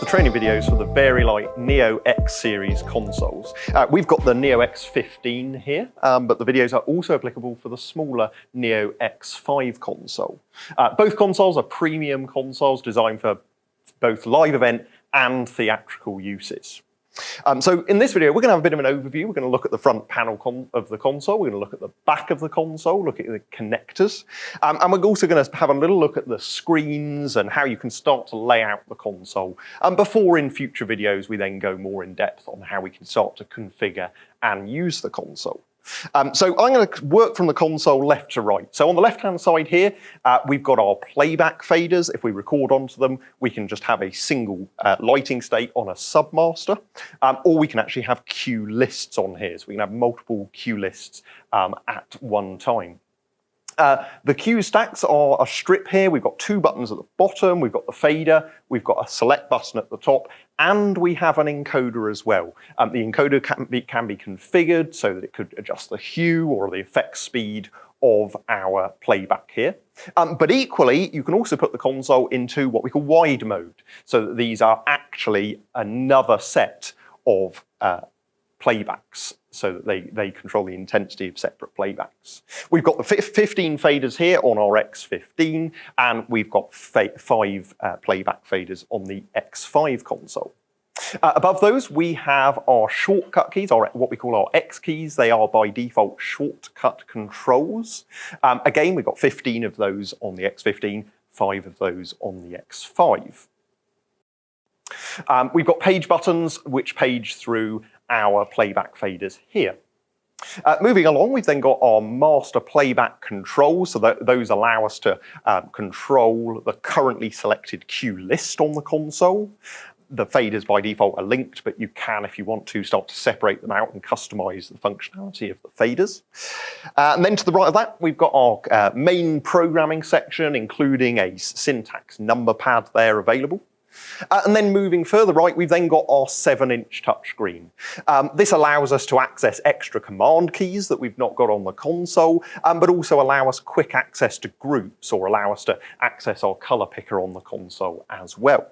training videos for the Vari-Lite Neo X Series consoles. We've got the Neo X15 here, but the videos are also applicable for the smaller Neo X5 console. Both consoles are premium consoles designed for both live event and theatrical uses. So in this video, we're going to have a bit of an overview. We're going to look at the front panel of the console. We're going to look at the back of the console, look at the connectors. And we're also going to have a little look at the screens and how you can start to lay out the console. Before in future videos, we then go more in depth on how we can start to configure and use the console. So I'm going to work from the console left to right. So on the left-hand side here, we've got our playback faders. If we record onto them, we can just have a single lighting state on a submaster, or we can actually have cue lists on here. So we can have multiple cue lists at one time. The cue stacks are a strip here. We've got two buttons at the bottom, we've got the fader, we've got a select button at the top, and we have an encoder as well. The encoder can be configured so that it could adjust the hue or the effect speed of our playback here. But equally, you can also put the console into what we call wide mode, so that these are actually another set of playbacks, so that they control the intensity of separate playbacks. We've got the 15 faders here on our X15, and we've got 5 playback faders on the X5 console. Above those, we have our shortcut keys, or what we call our X keys. They are by default shortcut controls. Again, we've got 15 of those on the X15, 5 of those on the X5. We've got page buttons which page through our playback faders here. Moving along, we've then got our master playback controls, so that those allow us to control the currently selected cue list on the console. The faders by default are linked, but you can, if you want to, start to separate them out and customize the functionality of the faders. And then to the right of that, we've got our main programming section, including a syntax number pad there available. And then moving further right, we've then got our 7-inch touchscreen. This allows us to access extra command keys that we've not got on the console, but also allow us quick access to groups or allow us to access our color picker on the console as well.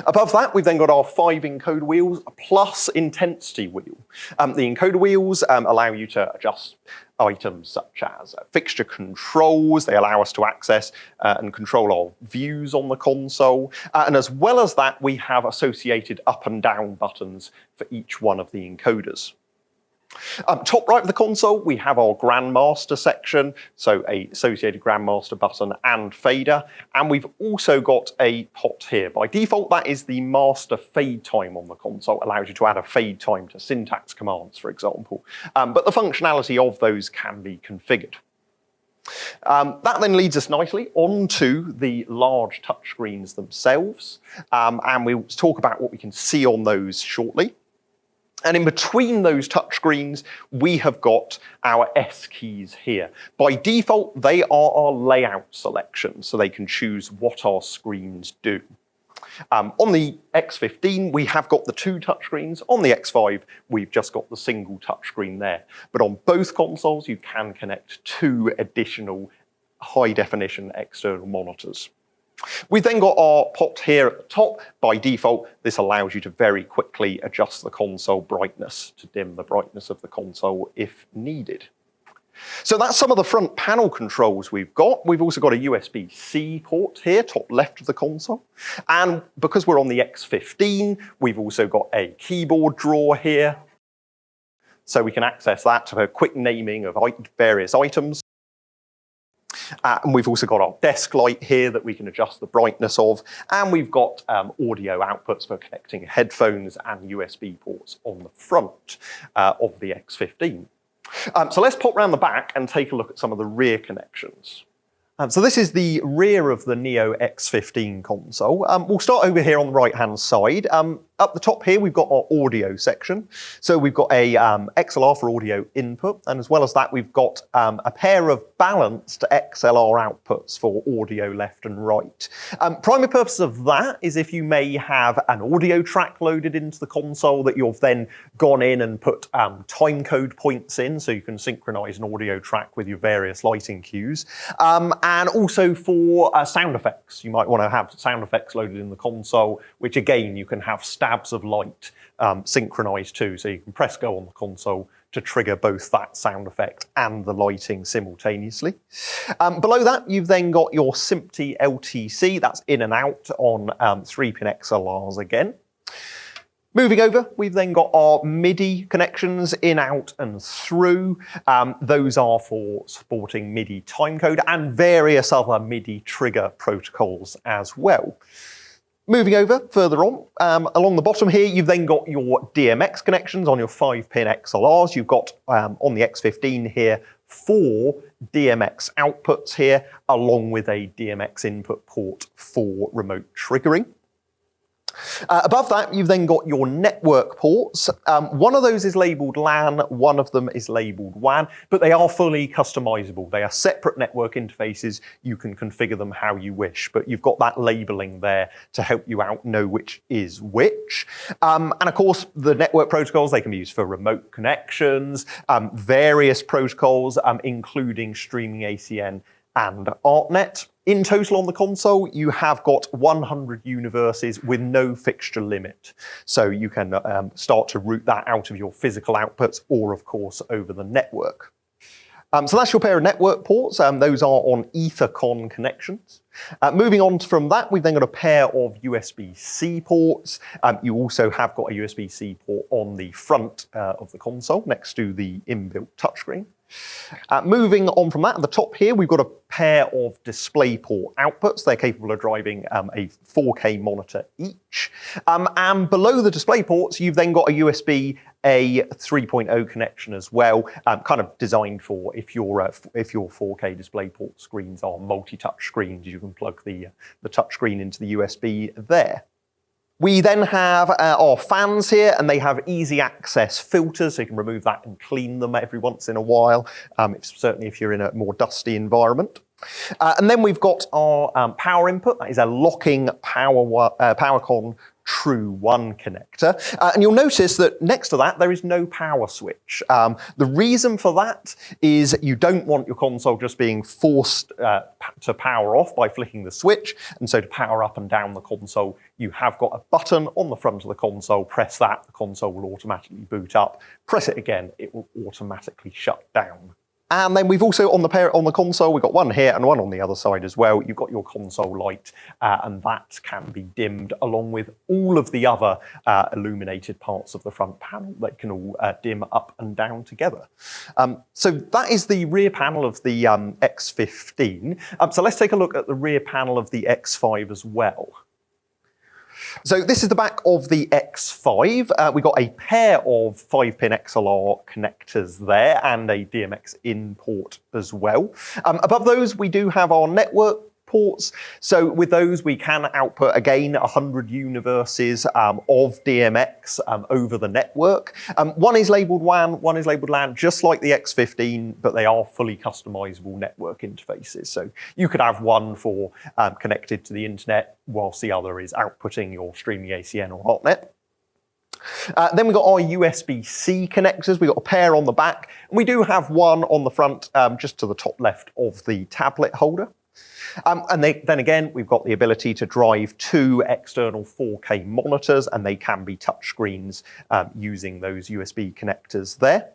Above that, we've then got our 5 encoder wheels plus intensity wheel. The encoder wheels allow you to adjust items such as fixture controls. They allow us to access and control our views on the console. And as well as that, we have associated up and down buttons for each one of the encoders. Top right of the console, we have our Grandmaster section, so a associated Grandmaster button and fader, and we've also got a pot here. By default, that is the master fade time on the console. It allows you to add a fade time to syntax commands, for example, but the functionality of those can be configured. That then leads us nicely onto the large touchscreens themselves, and we'll talk about what we can see on those shortly. And in between those touchscreens, we have got our S keys here. By default, they are our layout selection, so they can choose what our screens do. On the X15, we have got the 2 touchscreens. On the X5, we've just got the single touchscreen there. But on both consoles, you can connect 2 additional high-definition external monitors. We've then got our pot here at the top. By default, this allows you to very quickly adjust the console brightness to dim the brightness of the console if needed. So that's some of the front panel controls we've got. We've also got a USB-C port here, top left of the console. And because we're on the X15, we've also got a keyboard drawer here. So we can access that for quick naming of various items. And we've also got our desk light here that we can adjust the brightness of, and we've got audio outputs for connecting headphones and USB ports on the front of the X15. So let's pop round the back and take a look at some of the rear connections. So this is the rear of the Neo X15 console. We'll start over here on the right-hand side. Up the top here, we've got our audio section. So we've got a XLR for audio input, and as well as that, we've got a pair of balanced XLR outputs for audio left and right. Primary purpose of that is if you may have an audio track loaded into the console that you've then gone in and put time code points in, so you can synchronize an audio track with your various lighting cues. And also for sound effects. You might want to have sound effects loaded in the console, which again, you can have stabs of light synchronized too. So you can press go on the console to trigger both that sound effect and the lighting simultaneously. Below that, you've then got your SMPTE LTC, that's in and out on 3-pin XLRs again. Moving over, we've then got our MIDI connections in, out and through. Those are for supporting MIDI timecode and various other MIDI trigger protocols as well. Moving over further on, along the bottom here, you've then got your DMX connections on your 5-pin XLRs. You've got on the X15 here 4 DMX outputs here, along with a DMX input port for remote triggering. Above that, you've then got your network ports. One of those is labeled LAN, one of them is labeled WAN, but they are fully customizable. They are separate network interfaces. You can configure them how you wish, but you've got that labeling there to help you out know which is which. And of course, the network protocols, they can be used for remote connections, various protocols, including streaming ACN and ArtNet. In total on the console, you have got 100 universes with no fixture limit. So you can start to route that out of your physical outputs or, of course, over the network. So that's your pair of network ports. Those are on EtherCon connections. Moving on from that, we've then got a pair of USB-C ports. You also have got a USB-C port on the front of the console next to the inbuilt touchscreen. Moving on from that, at the top here, we've got a pair of DisplayPort outputs. They're capable of driving a 4K monitor each. And below the DisplayPorts, you've then got a USB-A 3.0 connection as well, kind of designed for if your 4K DisplayPort screens are multi-touch screens, you can plug the touchscreen into the USB there. We then have our fans here, and they have easy access filters, so you can remove that and clean them every once in a while, certainly if you're in a more dusty environment. And then we've got our power input. That is a locking PowerCon True 1 connector. And you'll notice that next to that, there is no power switch. The reason for that is you don't want your console just being forced to power off by flicking the switch. And so to power up and down the console, you have got a button on the front of the console. Press that, the console will automatically boot up. Press it again, it will automatically shut down. And then we've also on the console, we've got one here and one on the other side as well. You've got your console light, and that can be dimmed along with all of the other illuminated parts of the front panel. They can all dim up and down together. So that is the rear panel of the X15. So let's take a look at the rear panel of the X5 as well. So this is the back of the X5. We've got a pair of 5-pin XLR connectors there and a DMX in port as well. Above those, we do have our network ports. So with those, we can output, again, 100 universes of DMX over the network. One is labeled WAN, one is labeled LAN, just like the X15, but they are fully customizable network interfaces. So you could have one for connected to the internet, whilst the other is outputting your streaming ACN or ArtNet. Then we've got our USB-C connectors. We've got a pair on the back, and we do have one on the front, just to the top left of the tablet holder. And then again, we've got the ability to drive 2 external 4K monitors, and they can be touchscreens using those USB connectors there.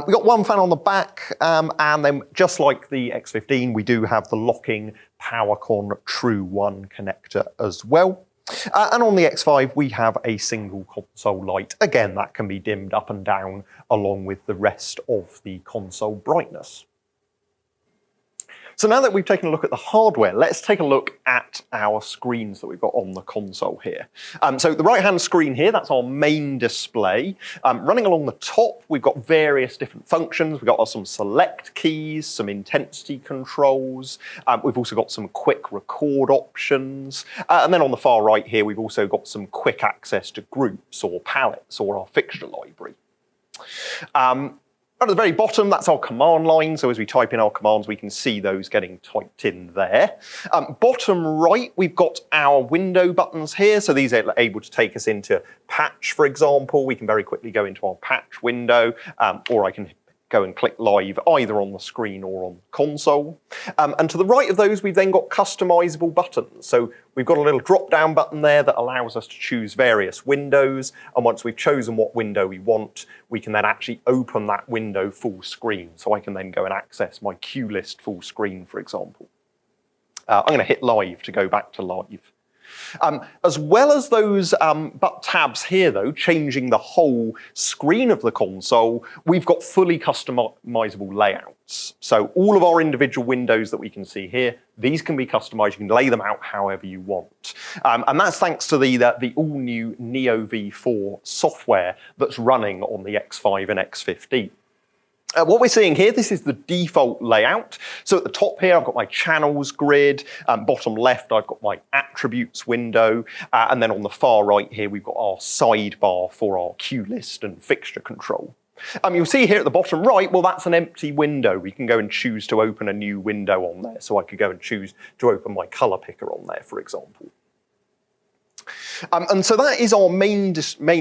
We've got one fan on the back, and then just like the X15, we do have the locking PowerCon True 1 connector as well. And on the X5, we have a single console light. Again, that can be dimmed up and down along with the rest of the console brightness. So now that we've taken a look at the hardware, let's take a look at our screens that we've got on the console here. So the right-hand screen here, that's our main display. Running along the top, we've got various different functions. We've got some select keys, some intensity controls. We've also got some quick record options. And then on the far right here, we've also got some quick access to groups or palettes or our fixture library. At the very bottom, that's our command line. So as we type in our commands, we can see those getting typed in there. Bottom right, we've got our window buttons here. So these are able to take us into patch, for example. We can very quickly go into our patch window, or I can go and click live either on the screen or on the console. And to the right of those, we've then got customizable buttons. So we've got a little drop-down button there that allows us to choose various windows. And once we've chosen what window we want, we can then actually open that window full screen. So I can then go and access my cue list full screen, for example. I'm going to hit live to go back to live. As well as those tabs here, though, changing the whole screen of the console, we've got fully customizable layouts. So all of our individual windows that we can see here, these can be customized. You can lay them out however you want. And that's thanks to the all-new Neo V4 software that's running on the X5 and X15. What we're seeing here, this is the default layout. So at the top here, I've got my channels grid. Bottom left, I've got my attributes window. And then on the far right here, we've got our sidebar for our cue list and fixture control. You'll see here at the bottom right, well, that's an empty window. We can go and choose to open a new window on there. So I could go and choose to open my color picker on there, for example. And so that is our main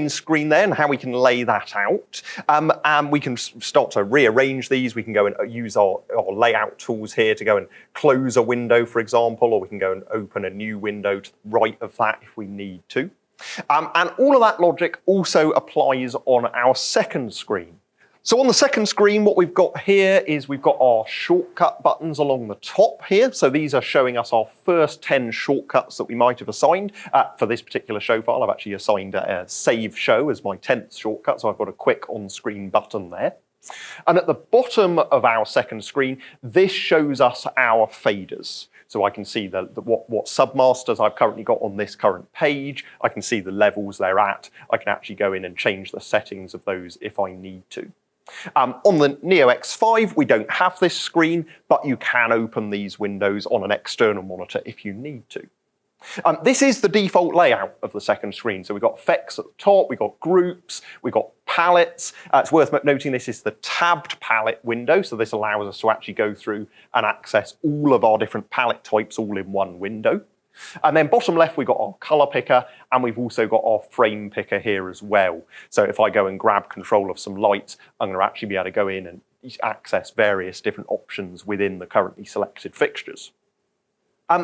screen there and how we can lay that out. And we can start to rearrange these. We can go and use our layout tools here to go and close a window, for example, or we can go and open a new window to the right of that if we need to. And all of that logic also applies on our second screen. So on the second screen, what we've got here is we've got our shortcut buttons along the top here. So these are showing us our first 10 shortcuts that we might have assigned. For this particular show file, I've actually assigned a save show as my 10th shortcut. So I've got a quick on-screen button there. And at the bottom of our second screen, this shows us our faders. So I can see what submasters I've currently got on this current page. I can see the levels they're at. I can actually go in and change the settings of those if I need to. On the Neo X5, we don't have this screen, but you can open these windows on an external monitor if you need to. This is the default layout of the second screen. So we've got effects at the top, we've got groups, we've got palettes. It's worth noting this is the tabbed palette window. So this allows us to actually go through and access all of our different palette types all in one window. And then bottom left, we've got our color picker, and we've also got our frame picker here as well. So if I go and grab control of some lights, I'm going to actually be able to go in and access various different options within the currently selected fixtures.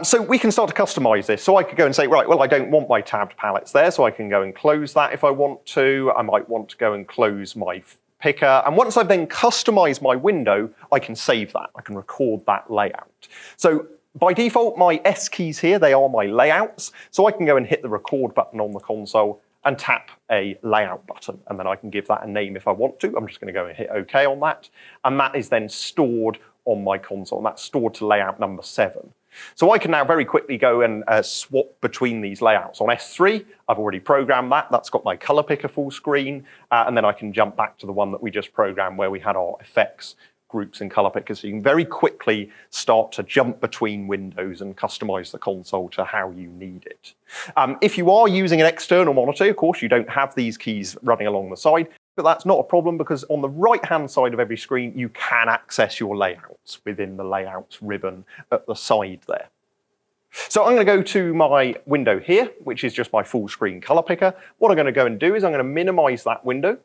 So we can start to customize this. So I could go and say, right, well, I don't want my tabbed palettes there, so I can go and close that if I want to. I might want to go and close my picker. And once I've then customized my window, I can save that. I can record that layout. So by default, my S keys here, they are my layouts. So I can go and hit the record button on the console and tap a layout button. And then I can give that a name if I want to. I'm just going to go and hit OK on that. And that is then stored on my console. And that's stored to layout number 7. So I can now very quickly go and swap between these layouts. On S3, I've already programmed that. That's got my color picker full screen. And then I can jump back to the one that we just programmed where we had our effects, groups and color pickers. So you can very quickly start to jump between windows and customize the console to how you need it. If you are using an external monitor, of course, you don't have these keys running along the side, but that's not a problem because on the right-hand side of every screen, you can access your layouts within the layouts ribbon at the side there. So I'm going to go to my window here, which is just my full screen color picker. What I'm going to go and do is I'm going to minimize that window.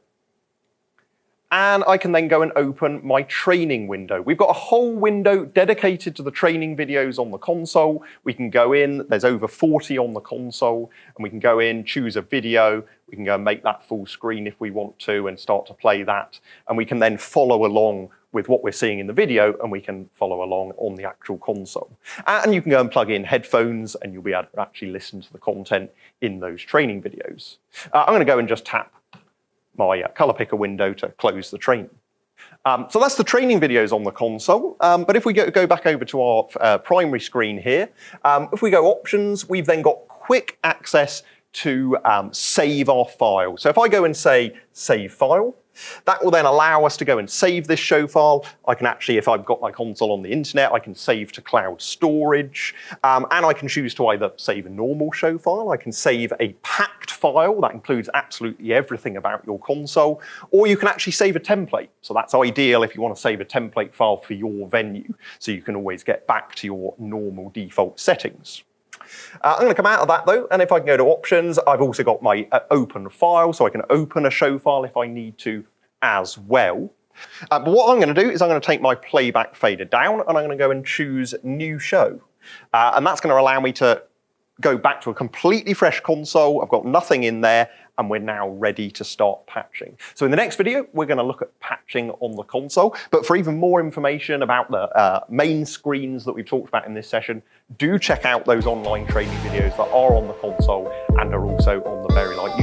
And I can then go and open my training window. We've got a whole window dedicated to the training videos on the console. We can go in, there's over 40 on the console, and we can go in, choose a video. We can go and make that full screen if we want to and start to play that. And we can then follow along with what we're seeing in the video, and we can follow along on the actual console. And you can go and plug in headphones, and you'll be able to actually listen to the content in those training videos. I'm going to go and just tap my color picker window to close the training. So that's the training videos on the console. But if we go back over to our primary screen here, if we go options, we've then got quick access to save our file. So if I go and say save file, that will then allow us to go and save this show file. I can actually, if I've got my console on the internet, I can save to cloud storage, and I can choose to either save a normal show file, I can save a packed file, that includes absolutely everything about your console, or you can actually save a template. So that's ideal if you want to save a template file for your venue, so you can always get back to your normal default settings. I'm going to come out of that though, and if I can go to options, I've also got my open file, so I can open a show file if I need to as well. But what I'm going to do is I'm going to take my playback fader down and I'm going to go and choose new show. And that's going to allow me to go back to a completely fresh console. I've got nothing in there and we're now ready to start patching. So in the next video, we're going to look at patching on the console. But for even more information about the main screens that we've talked about in this session, do check out those online training videos that are on the console and are also on the Vari-Lite